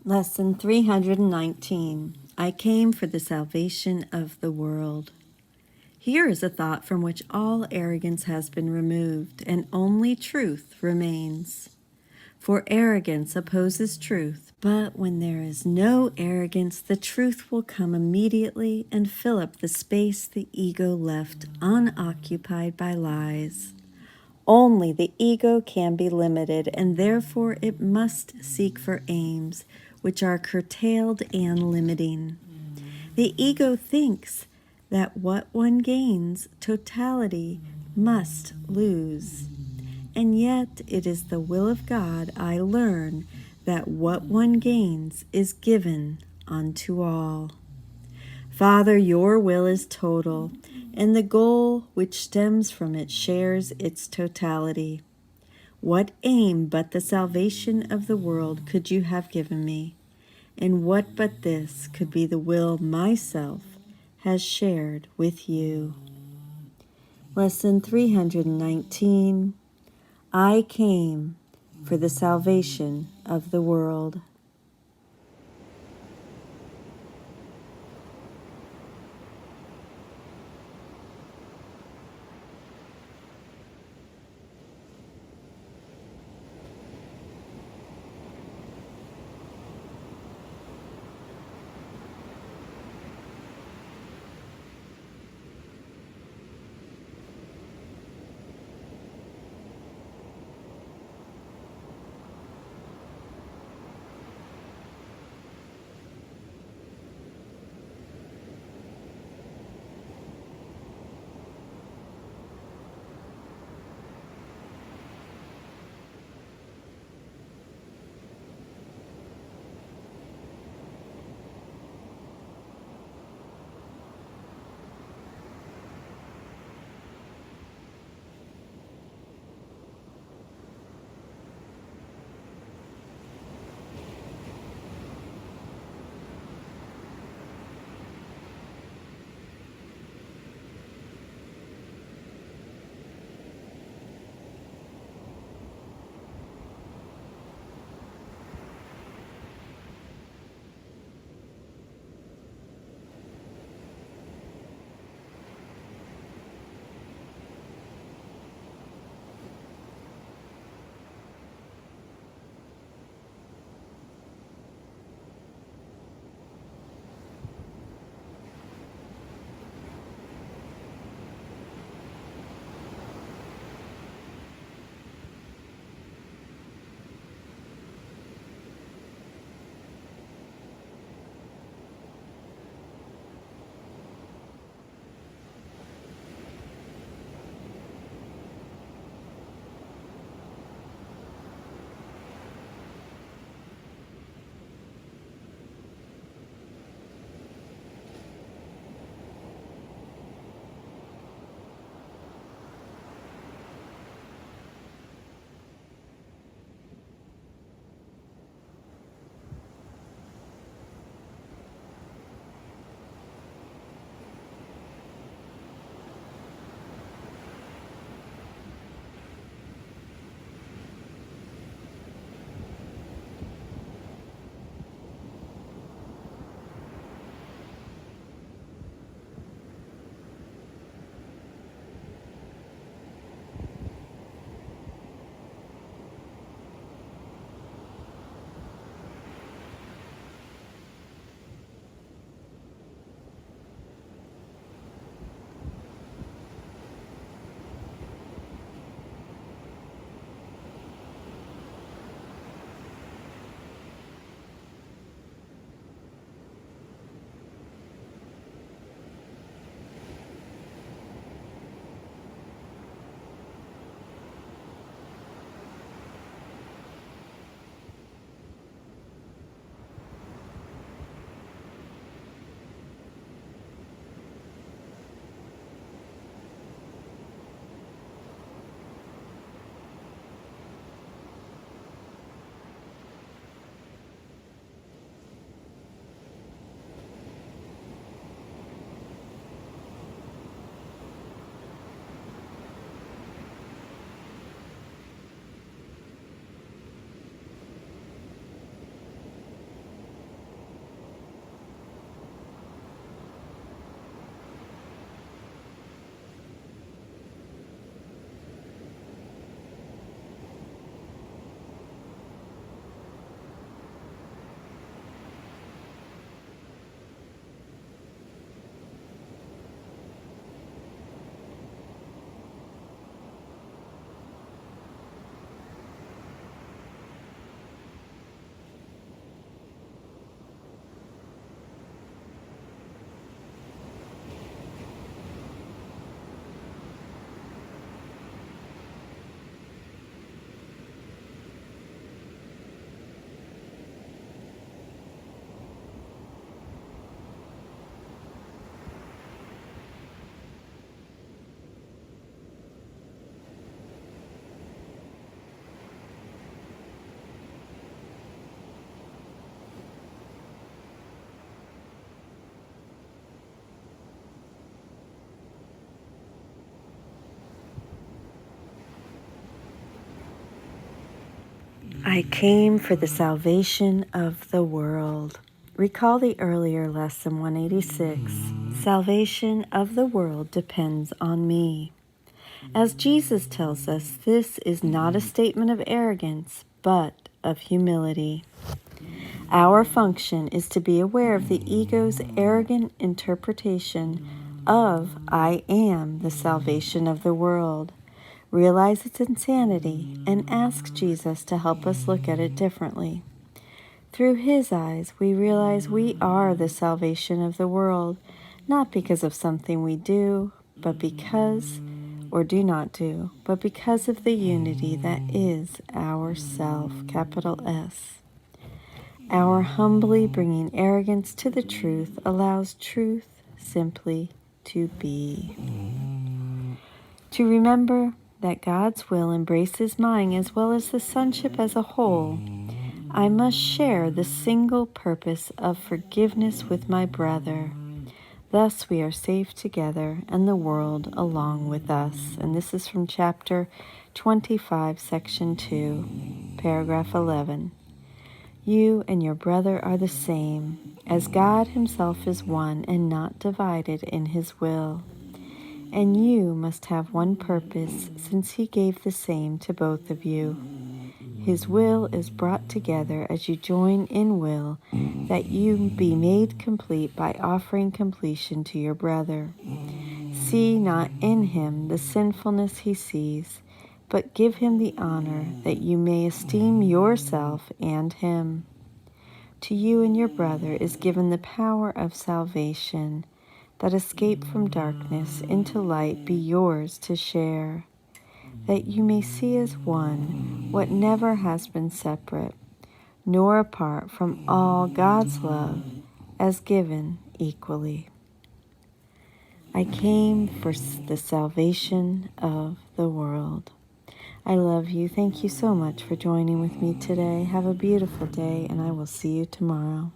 Lesson 319. I came for the salvation of the world. Here is a thought from which all arrogance has been removed, and only truth remains. For arrogance opposes truth, but when there is no arrogance, the truth will come immediately and fill up the space the ego left unoccupied by lies. Only the ego can be limited, and therefore it must seek for aims which are curtailed and limiting. The ego thinks that what one gains, totality, must lose. And yet it is the will of God I learn that what one gains is given unto all. Father, your will is total, and the goal which stems from it shares its totality. What aim but the salvation of the world could you have given me? And what but this could be the will myself has shared with you? Lesson 319. I came for the salvation of the world. I came for the salvation of the world. Recall the earlier lesson 186. Salvation of the world depends on me. As Jesus tells us, this is not a statement of arrogance, but of humility. Our function is to be aware of the ego's arrogant interpretation of I am the salvation of the world. Realize its insanity and ask Jesus to help us look at it differently. Through his eyes, we realize we are the salvation of the world, not because of something we do, but because, or do not do, but because of the unity that is our self, capital S. Our humbly bringing arrogance to the truth allows truth simply to be. To remember that God's will embraces mine as well as the sonship as a whole, I must share the single purpose of forgiveness with my brother. Thus we are safe together and the world along with us. And this is from chapter 25, section 2, paragraph 11. You and your brother are the same, as God himself is one and not divided in his will. And you must have one purpose, since he gave the same to both of you. His will is brought together as you join in will, that you be made complete by offering completion to your brother. See not in him the sinfulness he sees, but give him the honor that you may esteem yourself and him. To you and your brother is given the power of salvation, that escape from darkness into light be yours to share, that you may see as one what never has been separate, nor apart from all God's love as given equally. I came for the salvation of the world. I love you. Thank you so much for joining with me today. Have a beautiful day, and I will see you tomorrow.